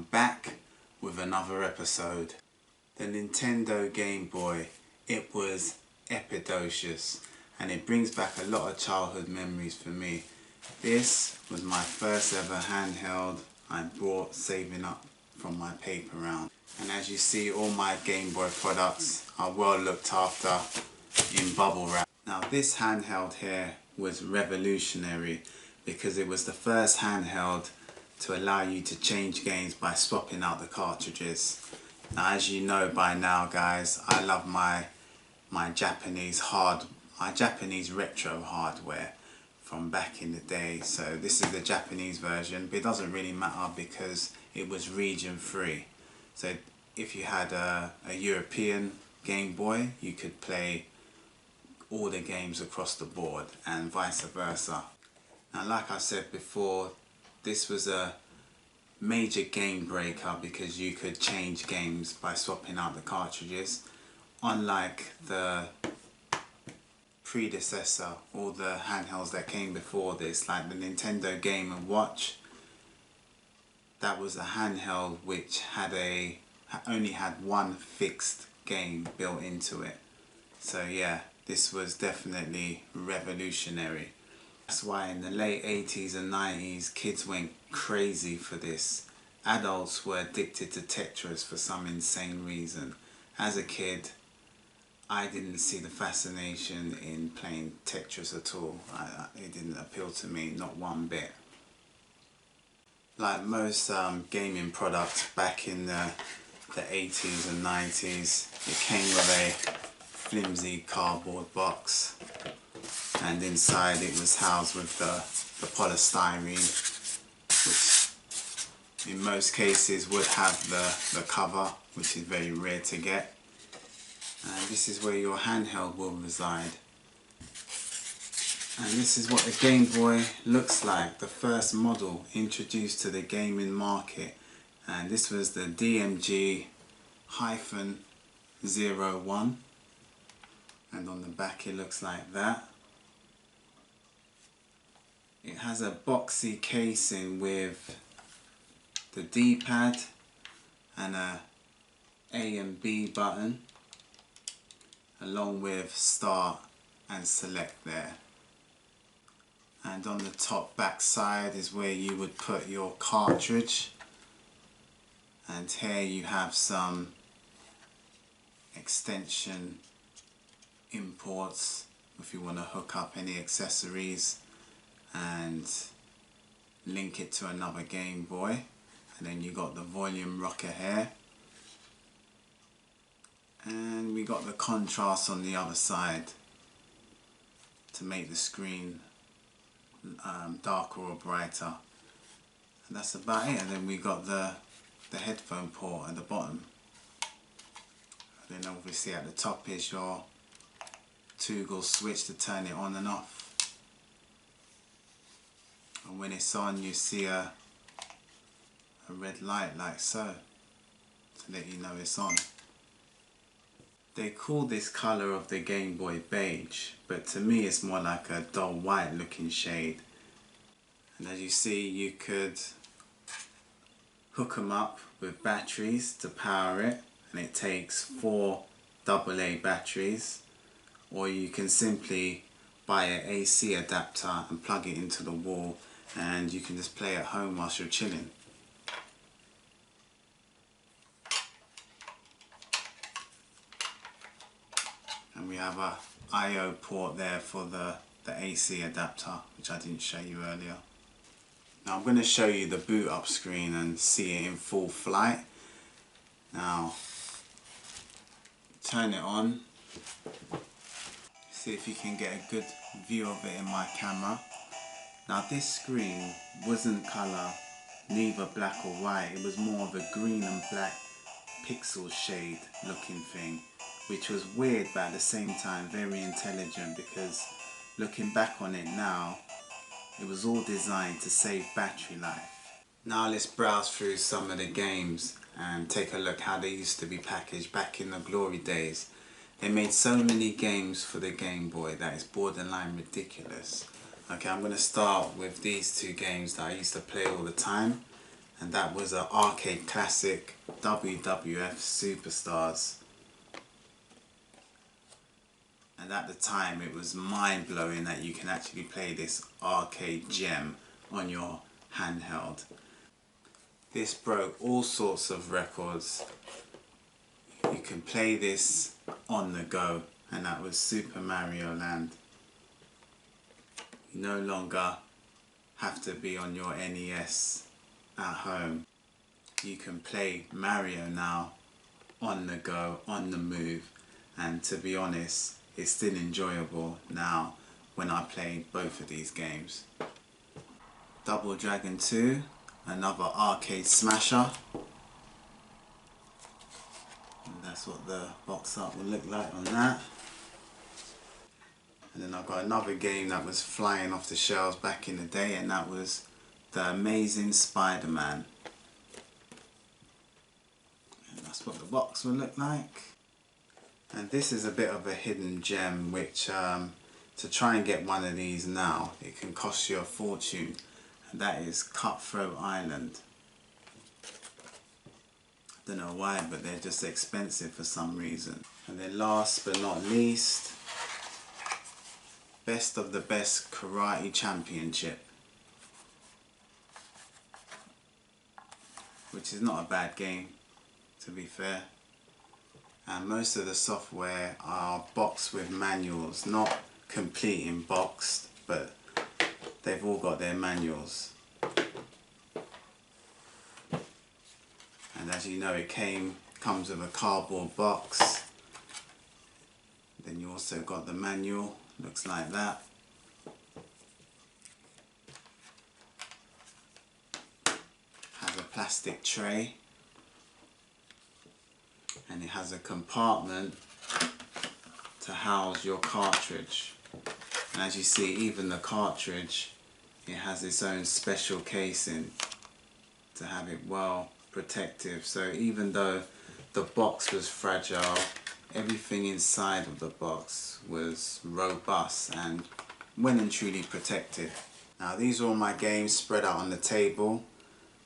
I'm back with another episode. The Nintendo Game Boy, it was epidocious and it brings back a lot of childhood memories for me. This was my first ever handheld I bought saving up from my paper round. And as you see, all my Game Boy products are well looked after in bubble wrap. Now this handheld here was revolutionary because it was the first handheld to allow you to change games by swapping out the cartridges. Now as you know by now guys, I love my Japanese retro hardware from back in the day. So this is the Japanese version, but it doesn't really matter because it was region free. So if you had a European Game Boy, you could play all the games across the board and vice versa. Now like I said before, this was a major game breaker because you could change games by swapping out the cartridges. Unlike the predecessor, all the handhelds that came before this, like the Nintendo Game & Watch, that was a handheld which only had one fixed game built into it. So yeah, this was definitely revolutionary. That's why in the late 80s and 90s kids went crazy for this. Adults were addicted to Tetris for some insane reason. As a kid, I didn't see the fascination in playing Tetris at all. It didn't appeal to me, not one bit. Like most gaming products back in the 80s and 90s, it came with a flimsy cardboard box, and inside it was housed with the polystyrene, which in most cases would have the cover, which is very rare to get. And this is where your handheld will reside. And this is what the Game Boy looks like, the first model introduced to the gaming market. And this was the DMG-01. And on the back it looks like that. It has a boxy casing with the D-pad and a A and B button, along with start and select there. And on the top back side is where you would put your cartridge. And here you have some extension imports if you want to hook up any accessories and link it to another Game Boy. And then you got the volume rocker here, and we got the contrast on the other side to make the screen darker or brighter. And that's about it. And then we got the headphone port at the bottom. And then obviously at the top is your toggle switch to turn it on and off. And when it's on, you see a red light like so to let you know it's on. They call this colour of the Game Boy beige, but to me it's more like a dull white looking shade. And as you see, you could hook them up with batteries to power it, and it takes 4 AA batteries, or you can simply buy an AC adapter and plug it into the wall, and you can just play at home whilst you're chilling. And we have a I/O port there for the AC adapter, which I didn't show you earlier. Now I'm going to show you the boot up screen and see it in full flight. Now turn it on, see if you can get a good view of it in my camera. Now this screen wasn't colour, neither black or white, it was more of a green and black pixel shade looking thing, which was weird but at the same time very intelligent, because looking back on it now, it was all designed to save battery life. Now let's browse through some of the games and take a look how they used to be packaged back in the glory days. They made so many games for the Game Boy that it's borderline ridiculous. Okay, I'm going to start with these two games that I used to play all the time, and that was an arcade classic, WWF Superstars. And at the time it was mind-blowing that you can actually play this arcade gem on your handheld. This broke all sorts of records. You can play this on the go, and that was Super Mario Land. You no longer have to be on your NES at home. You can play Mario now on the go, on the move, and to be honest, it's still enjoyable now when I play both of these games. Double Dragon 2, another arcade smasher. And that's what the box art will look like on that. And then I've got another game that was flying off the shelves back in the day, and that was The Amazing Spider-Man. And that's what the box will look like. And this is a bit of a hidden gem, which to try and get one of these now, it can cost you a fortune. And that is Cutthroat Island. I don't know why, but they're just expensive for some reason. And then last but not least, Best of the Best Karate Championship, which is not a bad game, to be fair. And most of the software are boxed with manuals, not complete in boxed, but they've all got their manuals. And as you know, it comes with a cardboard box. Then you also got the manual, looks like that. Has a plastic tray. And it has a compartment to house your cartridge. And as you see, even the cartridge, it has its own special casing to have it well protective. So even though the box was fragile, everything inside of the box was robust and well and truly protected. Now these are all my games spread out on the table.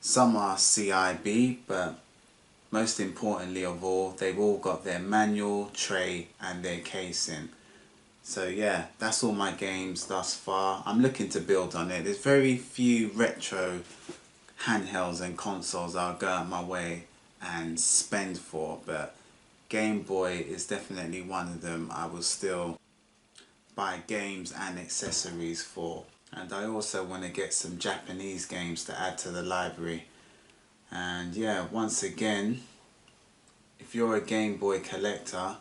Some are CIB, but most importantly of all, they've all got their manual, tray and their casing. So yeah, that's all my games thus far. I'm looking to build on it. There's very few retro handhelds and consoles I'll go out my way and spend for, but Game Boy is definitely one of them I will still buy games and accessories for. And I also want to get some Japanese games to add to the library. And yeah, once again, if you're a Game Boy collector,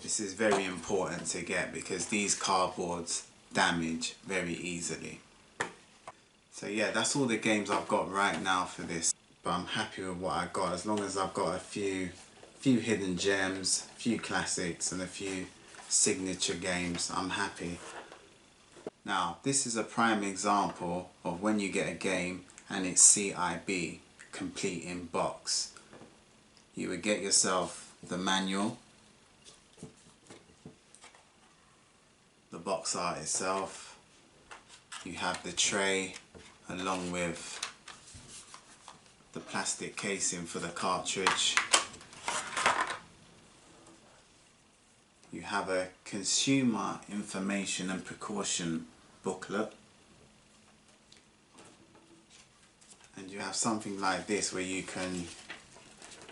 this is very important to get because these cardboards damage very easily. So yeah, that's all the games I've got right now for this. But I'm happy with what I got, as long as I've got a few hidden gems, a few classics and a few signature games, I'm happy. Now, this is a prime example of when you get a game and it's CIB, complete in box. You would get yourself the manual, the box art itself, you have the tray along with the plastic casing for the cartridge, you have a consumer information and precaution booklet, and you have something like this where you can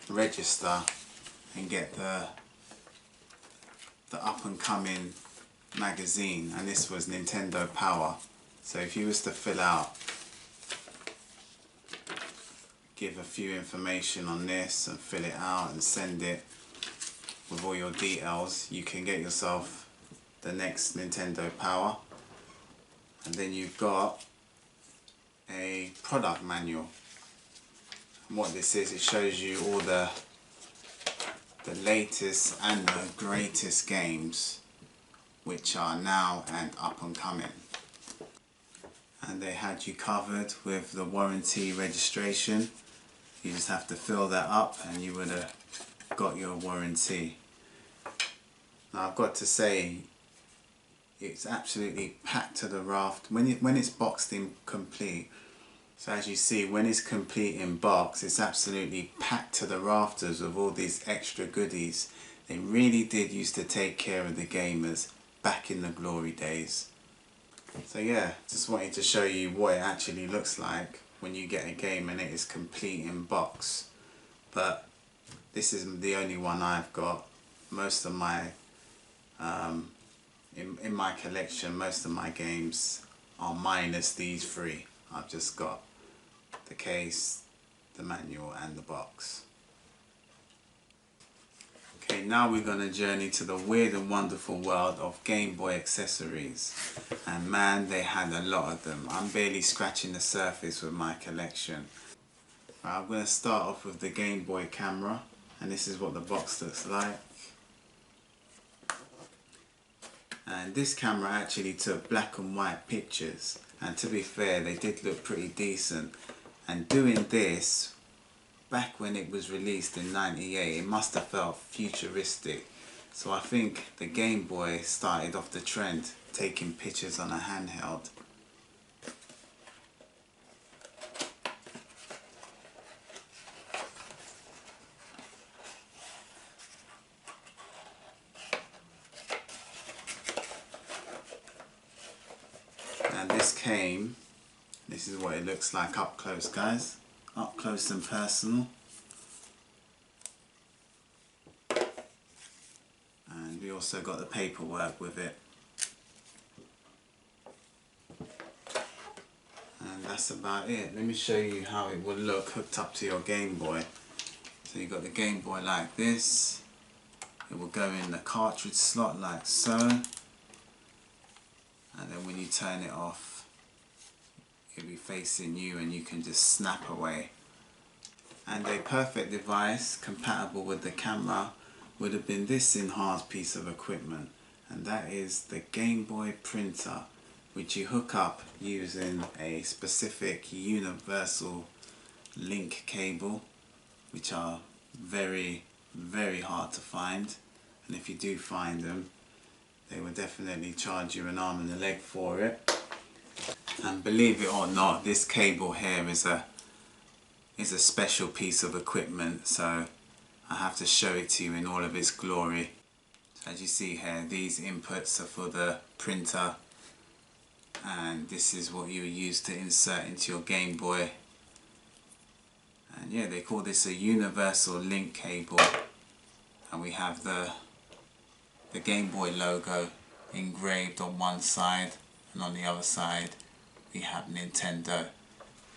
register and get the up and coming magazine, and this was Nintendo Power. So if you was to fill out, give a few information on this and fill it out and send it with all your details, you can get yourself the next Nintendo Power. And then you've got a product manual. And what this is, it shows you all the latest and the greatest games which are now and up and coming. And they had you covered with the warranty registration. You just have to fill that up and you would have got your warranty. Now I've got to say, it's absolutely packed to the raft. When it's boxed in complete, So as you see, when it's complete in box, it's absolutely packed to the rafters with all these extra goodies. They really did used to take care of the gamers back in the glory days. So yeah, just wanted to show you what it actually looks like when you get a game and it is complete in box. But this is the only one I've got. Most of my, in my collection, most of my games are minus these three. I've just got the case, the manual and the box. Okay, now we're going to journey to the weird and wonderful world of Game Boy accessories. And man, they had a lot of them. I'm barely scratching the surface with my collection. I'm going to start off with the Game Boy Camera, and this is what the box looks like. And this camera actually took black and white pictures, and to be fair, they did look pretty decent. And doing this back when it was released in '98, it must have felt futuristic. So I think the Game Boy started off the trend, taking pictures on a handheld. And this is what it looks like up close, guys. Up close and personal. And we also got the paperwork with it. And that's about it. Let me show you how it would look hooked up to your Game Boy. So you've got the Game Boy like this. It will go in the cartridge slot like so. And then when you turn it off, it'll be facing you and you can just snap away. And a perfect device compatible with the camera would have been this enhanced piece of equipment, and that is the Gameboy Printer, which you hook up using a specific universal link cable, which are very hard to find, and if you do find them, they will definitely charge you an arm and a leg for it. And believe it or not, this cable here is a special piece of equipment, so I have to show it to you in all of its glory. So as you see here, these inputs are for the printer, and this is what you use to insert into your Game Boy. And yeah, they call this a universal link cable, and we have the Game Boy logo engraved on one side, and on the other side we have Nintendo.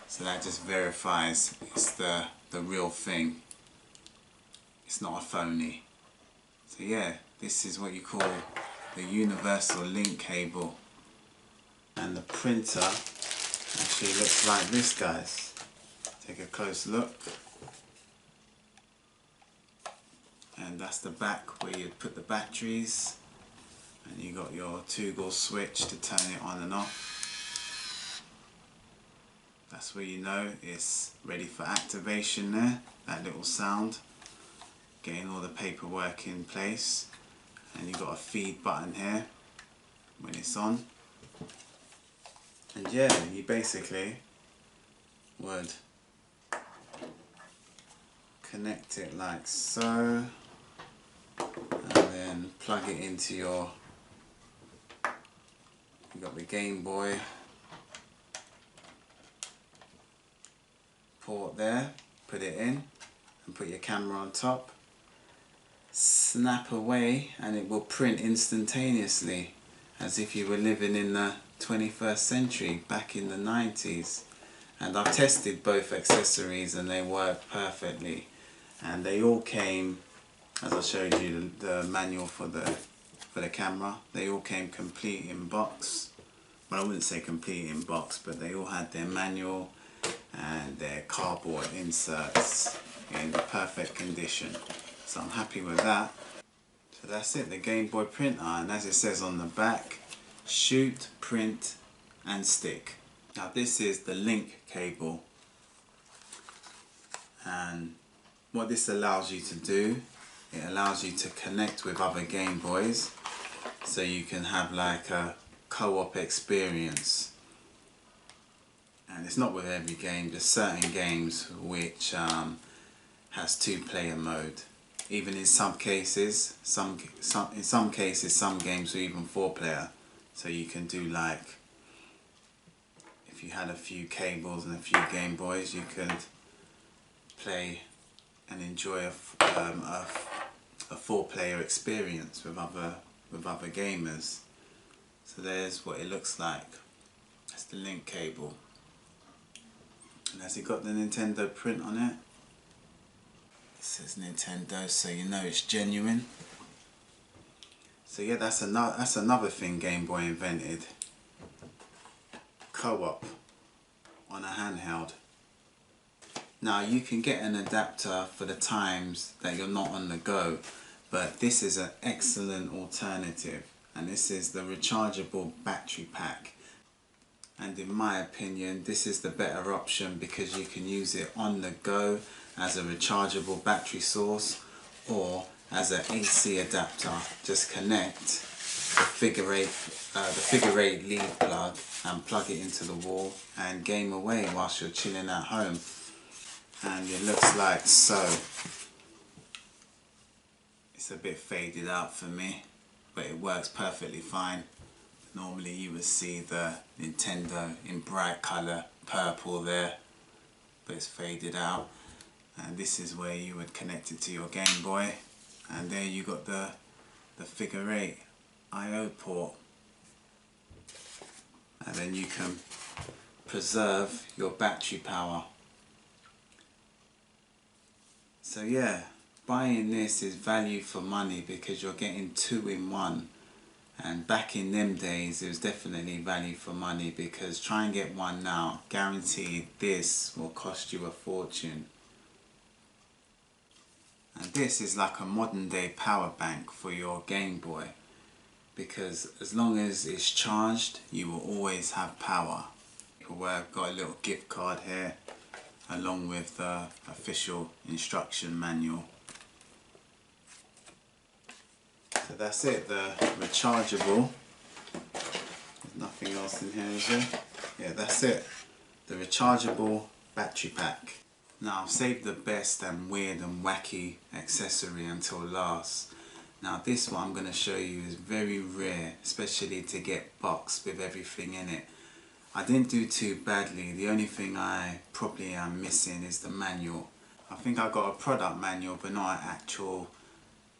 So that just verifies it's the real thing. It's not a phony. So yeah, this is what you call the universal link cable. And the printer actually looks like this, guys. Take a close look. And that's the back where you put the batteries. And you got your toggle switch to turn it on and off. That's where you know it's ready for activation there, that little sound. Getting all the paperwork in place. And you've got a feed button here when it's on. And yeah, you basically would connect it like so. And then plug it into your, you've got the Game Boy port there, put it in and put your camera on top, snap away, and it will print instantaneously as if you were living in the 21st century back in the 90s. And I've tested both accessories and they work perfectly, and they all came, as I showed you the manual for the camera, they all came complete in box. Well, I wouldn't say complete in box, but they all had their manual and their cardboard inserts in perfect condition. So I'm happy with that. So that's it, the Game Boy Printer, and as it says on the back, shoot, print and stick. Now this is the link cable, and what this allows you to do, it allows you to connect with other Game Boys, so you can have like a co-op experience. and it's not with every game, there's certain games which has 2-player mode. Even in some cases, some games are even 4-player. So you can do, like, if you had a few cables and a few Game Boys, you could play and enjoy a 4-player experience with other gamers. So there's what it looks like. That's the link cable. And has it got the Nintendo print on it? It says Nintendo, so you know it's genuine. So yeah, that's another thing Game Boy invented. Co-op on a handheld. Now you can get an adapter for the times that you're not on the go, but this is an excellent alternative, and this is the rechargeable battery pack. And in my opinion, this is the better option because you can use it on the go as a rechargeable battery source, or as an AC adapter. Just connect the figure 8 lead plug and plug it into the wall and game away whilst you're chilling at home. And it looks like so. It's a bit faded out for me, but it works perfectly fine. Normally you would see the Nintendo in bright colour purple there, but it's faded out. And this is where you would connect it to your Game Boy, and there you got the figure 8 I/O port, and then you can preserve your battery power. So yeah, buying this is value for money because you're getting 2 in 1. And back in them days it was definitely value for money, because try and get one now, guaranteed this will cost you a fortune. And this is like a modern day power bank for your Game Boy, because as long as it's charged you will always have power. I've got a little gift card here along with the official instruction manual. So that's it, the rechargeable. There's nothing else in here, is there? Yeah, that's it. The rechargeable battery pack. Now I've saved the best and weird and wacky accessory until last. Now this one I'm going to show you is very rare, especially to get boxed with everything in it. I didn't do too badly. The only thing I probably am missing is the manual. I think I got a product manual but not an actual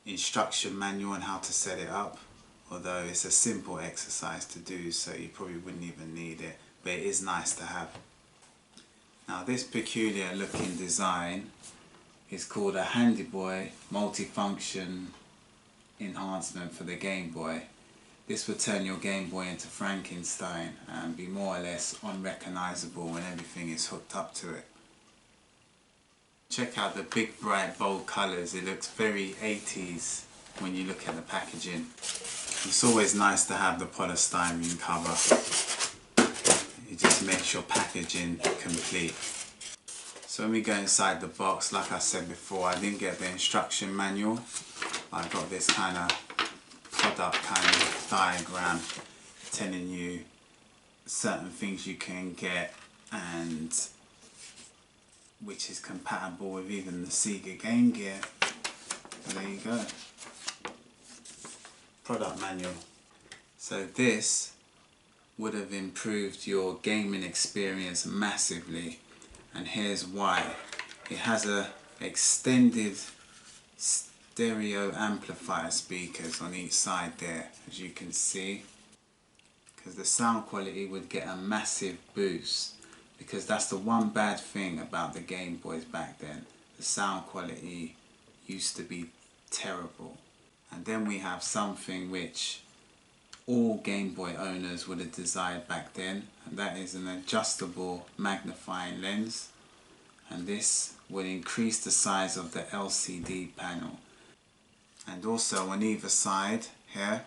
instruction manual on how to set it up, although it's a simple exercise to do, so you probably wouldn't even need it, but it is nice to have. Now this peculiar looking design is called a Gameboy MultiFunction Enhancement for the Game Boy. This would turn your Game Boy into Frankenstein and be more or less unrecognisable when everything is hooked up to it. Check out the big bright bold colours. It looks very 80s when you look at the packaging. It's always nice to have the polystyrene cover. It just makes your packaging complete. So when we go inside the box, like I said before, I didn't get the instruction manual. I got this kind of product kind of diagram telling you certain things you can get and which is compatible with even the Sega Game Gear. So there you go. Product manual. So this would have improved your gaming experience massively, and here's why. It has a extended stereo amplifier speakers on each side there, as you can see, because the sound quality would get a massive boost. Because that's the one bad thing about the Game Boys back then. The sound quality used to be terrible. And then we have something which all Game Boy owners would have desired back then, and that is an adjustable magnifying lens. And this would increase the size of the LCD panel. And also on either side here,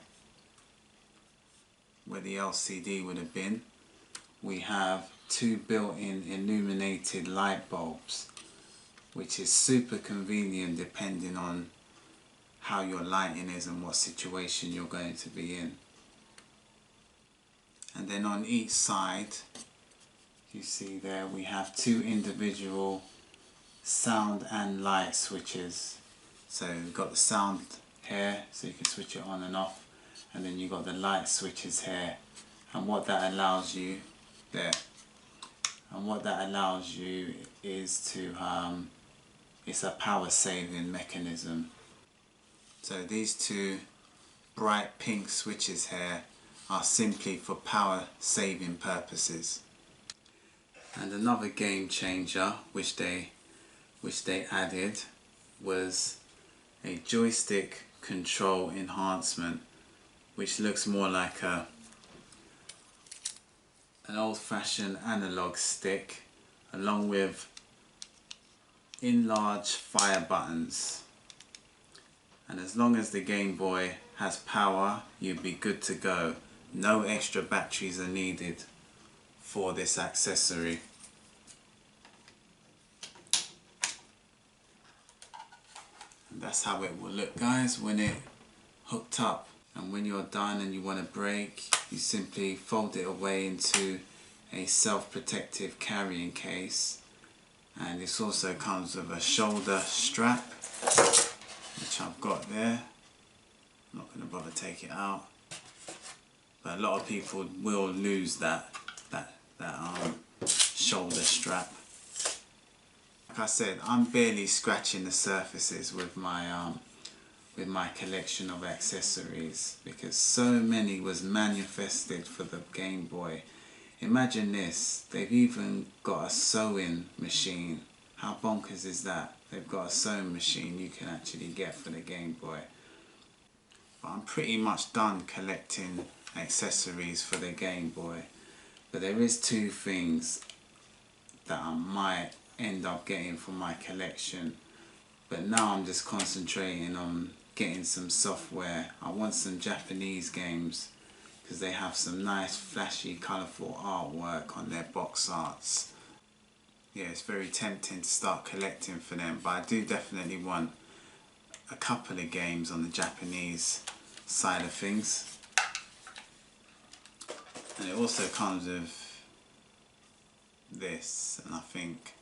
where the LCD would have been, we have 2 built-in illuminated light bulbs, which is super convenient depending on how your lighting is and what situation you're going to be in. And then on each side you see there we have two individual sound and light switches. So we've got the sound here, so you can switch it on and off, and then you've got the light switches here, and what that allows you there, and what that allows you is to it's a power saving mechanism. So these two bright pink switches here are simply for power saving purposes. And another game changer which they added was a joystick control enhancement, which looks more like an old-fashioned analog stick, along with enlarged fire buttons. And as long as the Game Boy has power, you'll be good to go. No extra batteries are needed for this accessory. And that's how it will look, guys, when it hooked up. And when you're done and you want to break, you simply fold it away into a self-protective carrying case. And this also comes with a shoulder strap, which I've got there. I'm not going to bother take it out, but a lot of people will lose that shoulder strap. Like I said, I'm barely scratching the surfaces with my collection of accessories, because so many was manifested for the Game Boy. Imagine this, they've even got a sewing machine. How bonkers is that? They've got a sewing machine you can actually get for the Game Boy. But I'm pretty much done collecting accessories for the Game Boy. But there is two things that I might end up getting for my collection. But now I'm just concentrating on getting some software. I want some Japanese games, because they have some nice flashy colourful artwork on their box arts. Yeah, it's very tempting to start collecting for them, but I do definitely want a couple of games on the Japanese side of things. And it also comes with this, and I think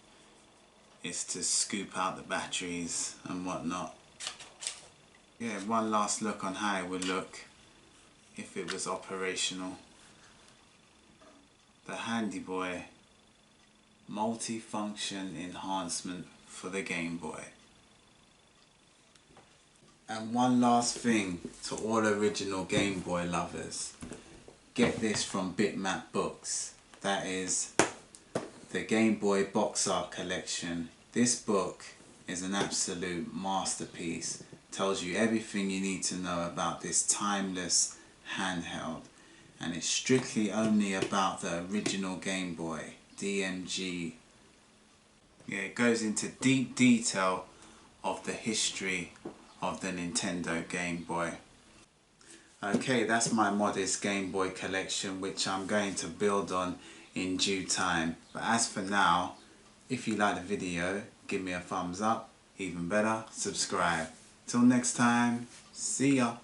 it's to scoop out the batteries and whatnot. Yeah, one last look on how it would look if it was operational. The Handy Boy MultiFunction enhancement for the Game Boy. And one last thing to all original Game Boy lovers, get this from Bitmap Books. That is the Game Boy box art collection. This book is an absolute masterpiece. Tells you everything you need to know about this timeless handheld, and it's strictly only about the original Game Boy, DMG. Yeah, it goes into deep detail of the history of the Nintendo Game Boy. Okay, that's my modest Game Boy collection, which I'm going to build on in due time. But as for now, if you like the video, give me a thumbs up. Even better, subscribe. Till next time, see ya.